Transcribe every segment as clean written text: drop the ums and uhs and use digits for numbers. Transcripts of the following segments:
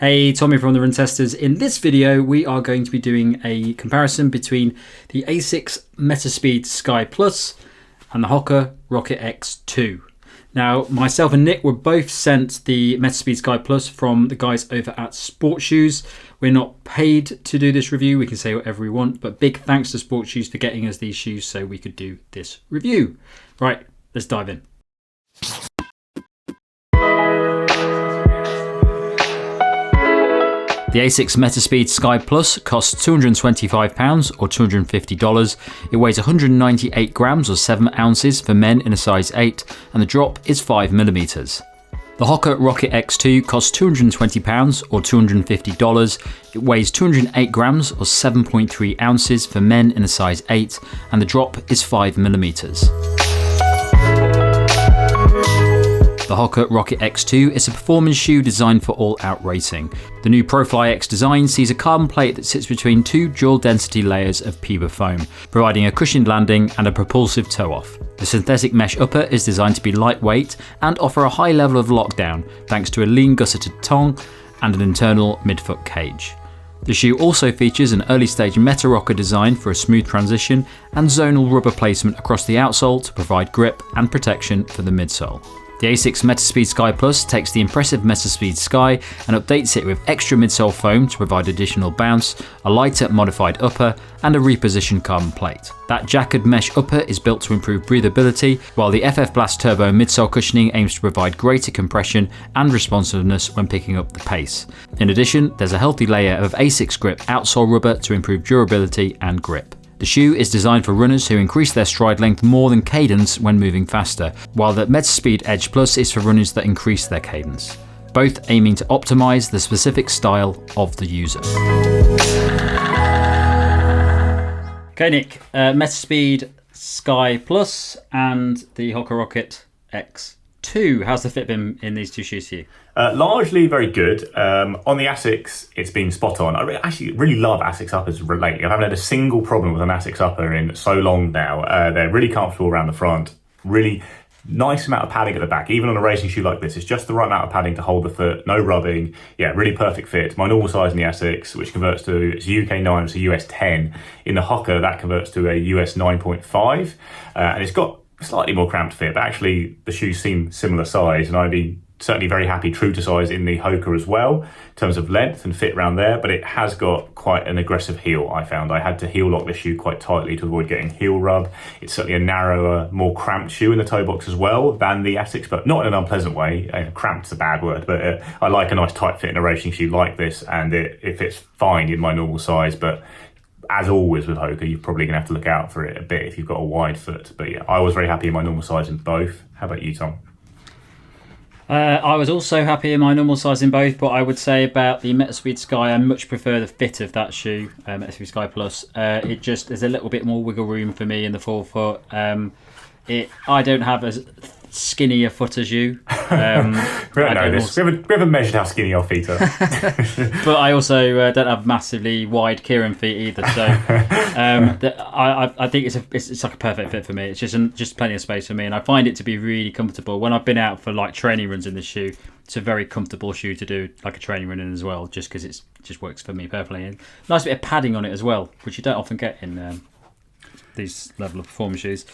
Hey, Tommy from the Run Testers. In this video, we are going to be doing a comparison between the Asics Metaspeed Sky Plus and the Hoka Rocket X2. Now, myself and Nick were both sent the Metaspeed Sky Plus from the guys over at Sport Shoes. We're not paid to do this review. We can say whatever we want, but big thanks to Sport Shoes for getting us these shoes so we could do this review. Right, let's dive in. The Asics Metaspeed Sky Plus costs £225 or $250. It weighs 198 grams or 7 ounces for men in a size 8, and the drop is 5mm. The Hoka Rocket X2 costs £220 or $250. It weighs 208 grams or 7.3 ounces for men in a size 8, and the drop is 5mm. The Hoka Rocket X2 is a performance shoe designed for all-out racing. The new ProflyX design sees a carbon plate that sits between two dual-density layers of PEBA foam, providing a cushioned landing and a propulsive toe-off. The synthetic mesh upper is designed to be lightweight and offer a high level of lockdown thanks to a lean gusseted tongue and an internal midfoot cage. The shoe also features an early-stage Meta Rocker design for a smooth transition and zonal rubber placement across the outsole to provide grip and protection for the midsole. The Asics Metaspeed Sky Plus takes the impressive Metaspeed Sky and updates it with extra midsole foam to provide additional bounce, a lighter modified upper, and a repositioned carbon plate. That jacquard mesh upper is built to improve breathability, while the FF Blast Turbo midsole cushioning aims to provide greater compression and responsiveness when picking up the pace. In addition, there's a healthy layer of Asicsgrip outsole rubber to improve durability and grip. The shoe is designed for runners who increase their stride length more than cadence when moving faster, while the Metaspeed Edge Plus is for runners that increase their cadence, both aiming to optimize the specific style of the user. Okay, Nick, Metaspeed Sky Plus and the Hoka Rocket X2. How's the fit been in these two shoes for you? Largely very good. On the Asics, it's been spot on. I actually really love Asics uppers lately. I haven't had a single problem with an Asics upper in so long now. They're really comfortable around the front, really nice amount of padding at the back. Even on a racing shoe like this, it's just the right amount of padding to hold the foot, no rubbing. Yeah, really perfect fit. My normal size in the Asics, which converts to, it's UK 9, it's a US 10. In the Hoka, that converts to a US 9.5. And it's got slightly more cramped fit, but actually the shoes seem similar size, and I'd be certainly very happy true to size in the Hoka as well, in terms of length and fit around there, but it has got quite an aggressive heel, I found. I had to heel lock this shoe quite tightly to avoid getting heel rub. It's certainly a narrower, more cramped shoe in the toe box as well than the Asics, but not in an unpleasant way. Cramped's a bad word, but I like a nice tight fit in a racing shoe like this, and it fits fine in my normal size, but as always with Hoka, you're probably going to have to look out for it a bit if you've got a wide foot. But yeah, I was very happy in my normal size in both. How about you, Tom? I was also happy in my normal size in both, but I would say about the Metaspeed Sky, I much prefer the fit of that shoe, Metaspeed Sky Plus. It just, there's a little bit more wiggle room for me in the forefoot. I don't have as skinny a foot as you. We don't know this. We haven't measured how skinny our feet are. But I also don't have massively wide Kieran feet either. So I think it's like a perfect fit for me. It's just plenty of space for me, and I find it to be really comfortable. When I've been out for like training runs in this shoe, it's a very comfortable shoe to do like a training run in as well, just because it just works for me perfectly. And nice bit of padding on it as well, which you don't often get in these level of performance shoes.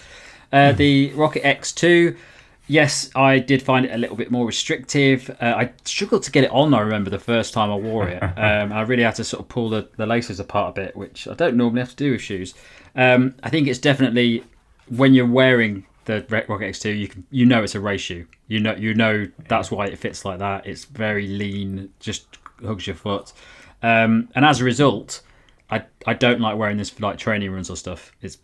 The Rocket X2. Yes, I did find it a little bit more restrictive. I struggled to get it on, I remember, the first time I wore it. I really had to sort of pull the laces apart a bit, which I don't normally have to do with shoes. I think it's definitely, when you're wearing the Rocket X2, you know it's a race shoe. You know that's why it fits like that. It's very lean, just hugs your foot. And as a result, I don't like wearing this for like training runs or stuff. It's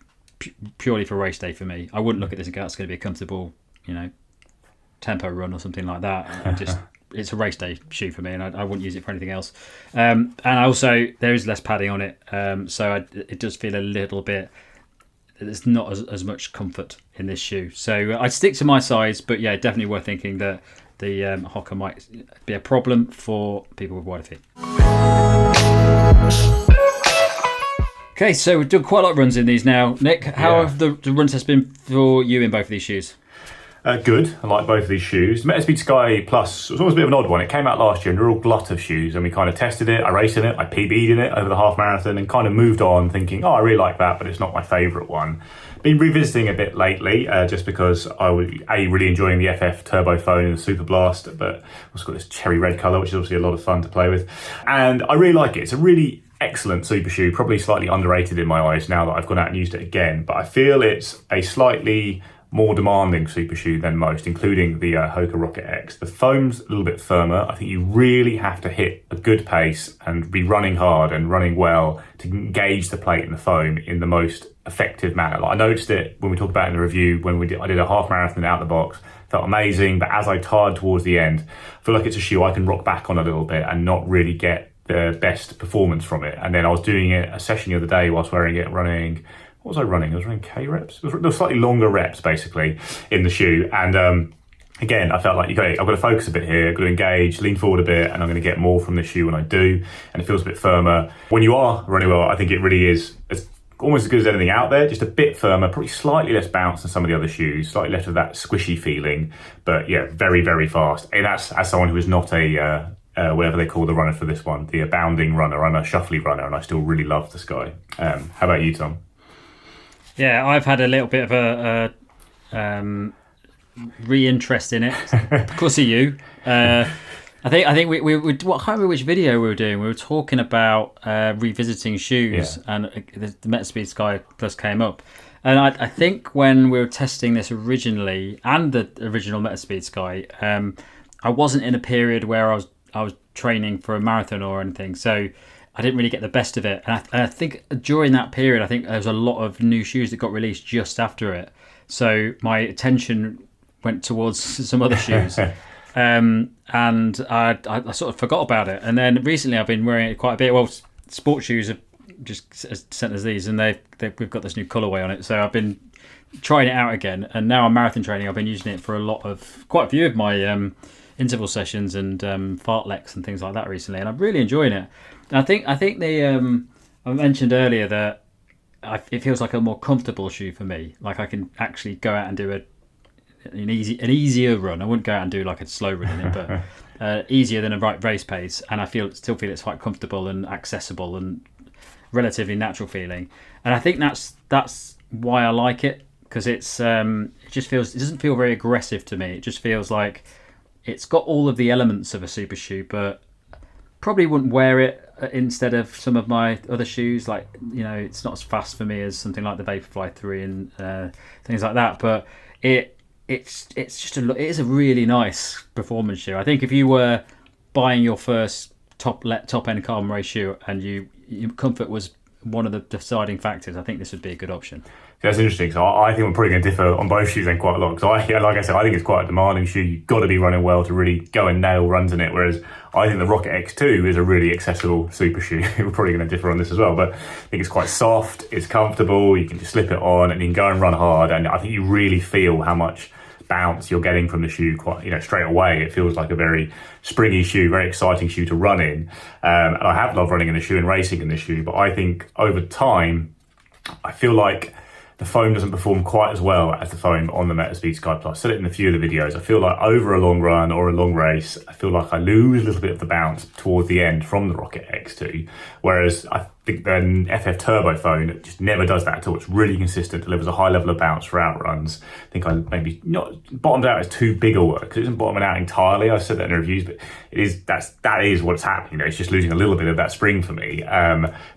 purely for race day for me. I wouldn't look at this and go, it's going to be a comfortable, tempo run or something like that. It's a race day shoe for me, and I wouldn't use it for anything else. And also, there is less padding on it, so it does feel a little bit, there's not as much comfort in this shoe. So I'd stick to my size, but yeah, definitely worth thinking that the Hoka might be a problem for people with wider feet. Okay, so we've done quite a lot of runs in these now. Nick, how have the run tests been for you in both of these shoes? Good. I like both of these shoes. Metaspeed Sky Plus was always a bit of an odd one. It came out last year and a real glut of shoes, and we kind of tested it. I raced in it, I PB'd in it over the half marathon, and kind of moved on thinking, oh, I really like that, but it's not my favourite one. Been revisiting a bit lately, just because I was really enjoying the FF Turbo phone and the Super Blast, but also got this cherry red colour, which is obviously a lot of fun to play with. And I really like it. It's a really excellent super shoe, probably slightly underrated in my eyes now that I've gone out and used it again, but I feel it's a slightly more demanding super shoe than most, including the Hoka Rocket X. The foam's a little bit firmer. I think you really have to hit a good pace and be running hard and running well to engage the plate and the foam in the most effective manner. Like, I noticed it when we talked about it in the review, when I did a half marathon out of the box. Felt amazing, but as I tired towards the end, I feel like it's a shoe I can rock back on a little bit and not really get the best performance from it. And then I was doing a session the other day whilst wearing it, running. What was I running? I was running K reps. There was slightly longer reps basically in the shoe. And again, I felt like, okay, I've got to focus a bit here, I've got to engage, lean forward a bit, and I'm going to get more from the shoe when I do. And it feels a bit firmer. When you are running well, I think it really is almost as good as anything out there, just a bit firmer, probably slightly less bounce than some of the other shoes, slightly less of that squishy feeling, but yeah, very, very fast. And that's as someone who is not a, whatever they call the runner for this one, the bounding runner. I'm a shuffly runner, and I still really love the Sky. How about you, Tom? Yeah, I've had a little bit of a re-interest in it because of you. I think we I can't remember which video we were doing. We were talking about revisiting shoes, and the Metaspeed Sky Plus came up. And I think when we were testing this originally, and the original Metaspeed Sky, I wasn't in a period where I was training for a marathon or anything, so I didn't really get the best of it. And I think during that period, I think there was a lot of new shoes that got released just after it. So my attention went towards some other shoes. And I sort of forgot about it. And then recently I've been wearing it quite a bit. Well, sports shoes are just as sent as these, and we've got this new colourway on it. So I've been trying it out again. And now I'm marathon training. I've been using it for quite a few of my interval sessions and fartleks and things like that recently. And I'm really enjoying it. I think I mentioned earlier that it feels like a more comfortable shoe for me. Like I can actually go out and do an easier run. I wouldn't go out and do like a slow run in it, but easier than a race pace. And I still feel it's quite comfortable and accessible and relatively natural feeling. And I think that's why I like it, because it doesn't feel very aggressive to me. It just feels like it's got all of the elements of a super shoe, but probably wouldn't wear it instead of some of my other shoes. Like, it's not as fast for me as something like the Vaporfly 3 and things like that. But it's just it is a really nice performance shoe. I think if you were buying your first top end carbon race shoe and your comfort was one of the deciding factors, I think this would be a good option. That's interesting. So I think we're probably going to differ on both shoes then quite a lot. Because like I said, I think it's quite a demanding shoe. You've got to be running well to really go and nail runs in it. Whereas I think the Rocket X2 is a really accessible super shoe. We're probably going to differ on this as well. But I think it's quite soft, it's comfortable, you can just slip it on and you can go and run hard. And I think you really feel how much bounce you're getting from the shoe quite, straight away. It feels like a very springy shoe, very exciting shoe to run in. And I have loved running in the shoe and racing in the shoe. But I think over time, I feel like the foam doesn't perform quite as well as the foam on the Metaspeed Sky Plus. I said it in a few of the videos. I feel like over a long run or a long race, I feel like I lose a little bit of the bounce towards the end from the Rocket X2. Whereas I think the FF Turbo phone just never does that at all. It's really consistent, delivers a high level of bounce throughout runs. I think I maybe not bottomed out as too big a work, because it isn't bottoming out entirely. I said that in the reviews, but that is what's happening. It's just losing a little bit of that spring for me.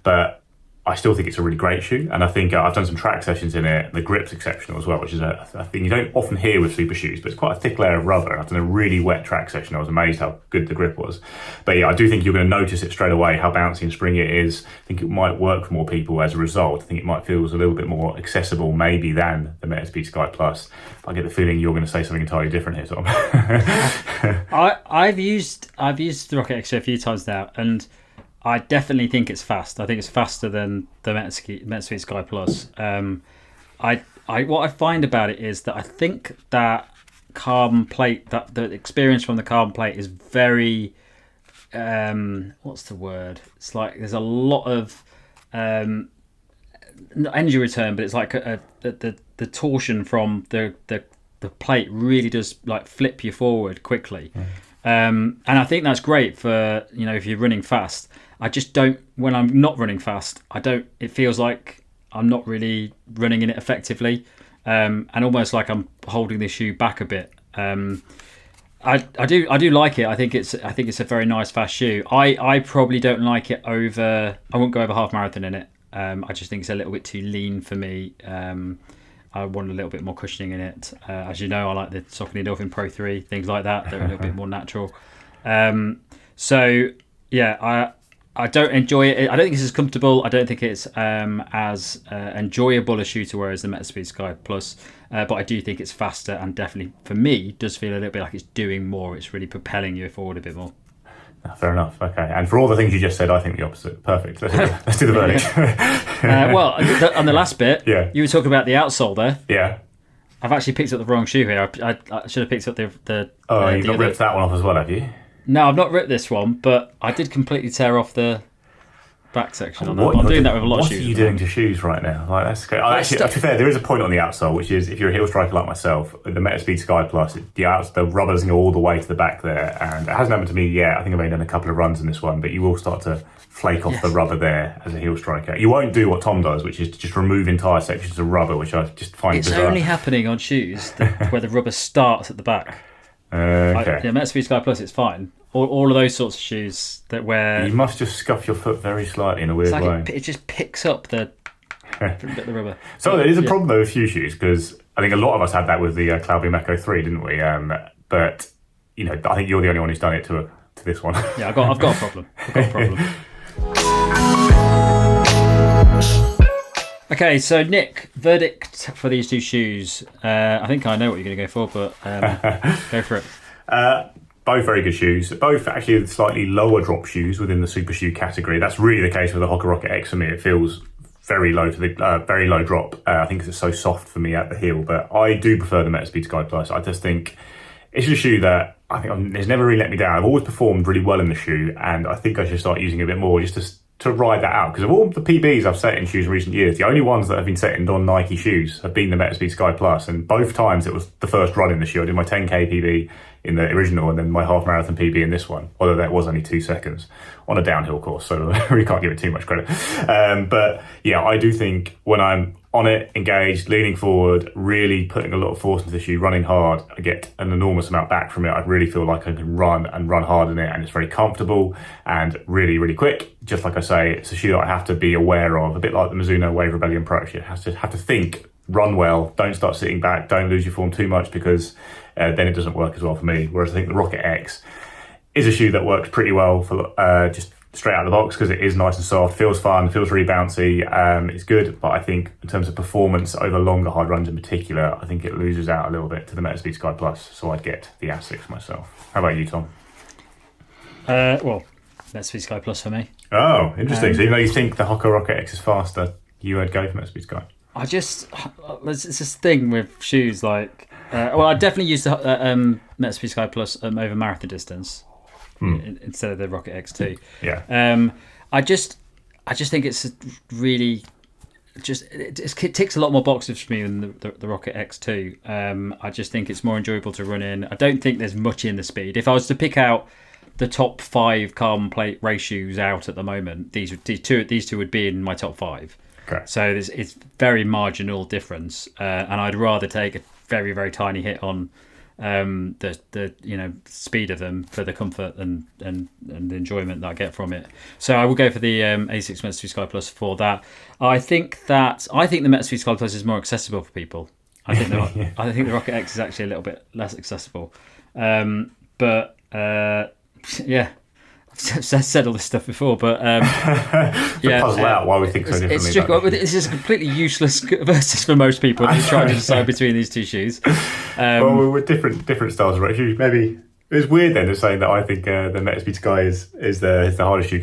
But I still think it's a really great shoe, and I think I've done some track sessions in it. The grip's exceptional as well, which is a thing you don't often hear with super shoes, but it's quite a thick layer of rubber. I've done a really wet track session. I was amazed how good the grip was. But yeah, I do think you're going to notice it straight away, how bouncy and springy it is. I think it might work for more people as a result. I think it might feel a little bit more accessible maybe than the Metaspeed Sky Plus. I get the feeling you're going to say something entirely different here, Tom. I've used the Rocket X2 a few times now, and I definitely think it's fast. I think it's faster than the Metaspeed Sky Plus. What I find about it is that I think that carbon plate, that the experience from the carbon plate is very, what's the word? It's like there's a lot of not energy return, but it's like the torsion from the the plate really does like flip you forward quickly. And I think that's great for, if you're running fast. I just don't, when I'm not running fast, it feels like I'm not really running in it effectively. And almost like I'm holding the shoe back a bit. I do like it. I think it's a very nice fast shoe. I probably don't like it over, I won't go over half marathon in it. I just think it's a little bit too lean for me. I want a little bit more cushioning in it. As you know, I like the Saucony Dolphin Pro 3, things like that. They're a little bit more natural. So yeah, I don't enjoy it. I don't think it's as comfortable. I don't think it's as enjoyable a shoe to wear as the Metaspeed Sky Plus. But I do think it's faster and definitely, for me, does feel a little bit like it's doing more. It's really propelling you forward a bit more. Fair enough. Okay. And for all the things you just said, I think the opposite. Perfect. Let's do the verdict. Well, on the last bit, yeah, you were talking about the outsole there. Yeah. I've actually picked up the wrong shoe here. I should have picked up the you've not ripped that one off as well, have you? No, I've not ripped this one, but I did completely tear off the back section on that. I'm doing that with a lot of shoes. What are you doing to shoes right now? Like, that's great. Actually, to be fair, there is a point on the outsole, which is if you're a heel striker like myself, the Metaspeed Sky Plus, the rubber doesn't go all the way to the back there, and it hasn't happened to me yet. I think I've only done a couple of runs in this one, but you will start to flake off the rubber there as a heel striker. You won't do what Tom does, which is to just remove entire sections of rubber, which I just find bizarre. It's only happening on shoes where the rubber starts at the back. Okay. Metaspeed Sky Plus, it's fine. All of those sorts of shoes that where you must just scuff your foot very slightly in a weird way. It just picks up the rubber. So there is a problem though with few shoes, because I think a lot of us had that with the Cloudbeam Echo 3, didn't we? But I think you're the only one who's done it to this one. Yeah, I've got a problem. Okay, so Nick, verdict for these two shoes. I think I know what you're going to go for, but go for it. Both very good shoes. Both actually slightly lower drop shoes within the super shoe category. That's really the case with the Hoka Rocket X for me. It feels very low for the very low drop. I think it's so soft for me at the heel, but I do prefer the Metaspeed Sky Plus. I just think it's a shoe that I think it's never really let me down. I've always performed really well in the shoe, and I think I should start using it a bit more just to ride that out. Because of all the PBs I've set in shoes in recent years, the only ones that have been set in non-Nike shoes have been the Metaspeed Sky Plus, and both times it was the first run in the shoe. I did my 10k PB in the original and then my half marathon PB in this one, although that was only 2 seconds on a downhill course, so I really can't give it too much credit. But yeah, I do think when I'm on it, engaged, leaning forward, really putting a lot of force into the shoe, running hard, I get an enormous amount back from it. I really feel like I can run hard in it, and it's very comfortable and really, really quick. Just like I say, it's a shoe that I have to be aware of, a bit like the Mizuno Wave Rebellion Pro. You have to think, run well, don't start sitting back, don't lose your form too much, because then it doesn't work as well for me. Whereas I think the Rocket X is a shoe that works pretty well for just straight out of the box, because it is nice and soft, feels fun, feels really bouncy, it's good. But I think in terms of performance over longer hard runs in particular, I think it loses out a little bit to the Metaspeed Sky Plus, so I'd get the Asics myself. How about you, Tom? Well, Metaspeed Sky Plus for me. Oh, interesting. So even though you think the Hoka Rocket X is faster, you would go for Metaspeed Sky? It's this thing with shoes, like I definitely use the Metaspeed Sky Plus over marathon distance instead of the Rocket X2. Yeah. I just think it's really it ticks a lot more boxes for me than the Rocket X2. I just think it's more enjoyable to run in. I don't think there's much in the speed. If I was to pick out the top 5 carbon plate race shoes out at the moment, these two would be in my top 5. Okay. So it's very marginal difference, and I'd rather take a very, very tiny hit on the speed of them for the comfort and the enjoyment that I get from it. So I will go for the Asics Metaspeed Sky Plus for that. I think the Metaspeed Sky Plus is more accessible for people. I think the Rocket X is actually a little bit less accessible, but yeah. I've said all this stuff before, but puzzle out why we think so differently. This is a completely useless versus for most people who try to decide between these two shoes. Well, we're different styles of shoes. Maybe it's weird then to say that I think the Metaspeed Sky is the hardest shoe.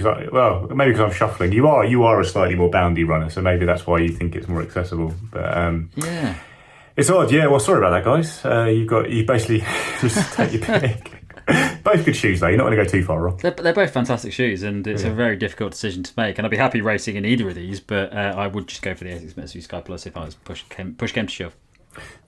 Maybe because I'm shuffling. You are a slightly more boundy runner, so maybe that's why you think it's more accessible. But yeah, it's odd. Yeah, well, sorry about that, guys. You basically just take your pick. Both good shoes, though. You're not going to go too far wrong. They're both fantastic shoes, and it's a very difficult decision to make. And I'd be happy racing in either of these, but I would just go for the Asics Metaspeed Sky Plus if I was push came to shove.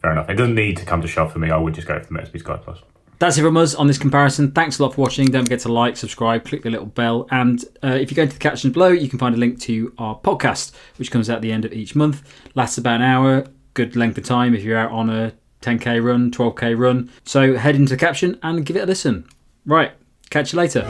Fair enough. It doesn't need to come to shove for me. I would just go for the Metaspeed Sky Plus. That's it from us on this comparison. Thanks a lot for watching. Don't forget to like, subscribe, click the little bell. And if you go into the captions below, you can find a link to our podcast, which comes out at the end of each month. Lasts about an hour. Good length of time if you're out on a 10k run, 12k run. So head into the caption and give it a listen. Right, catch you later.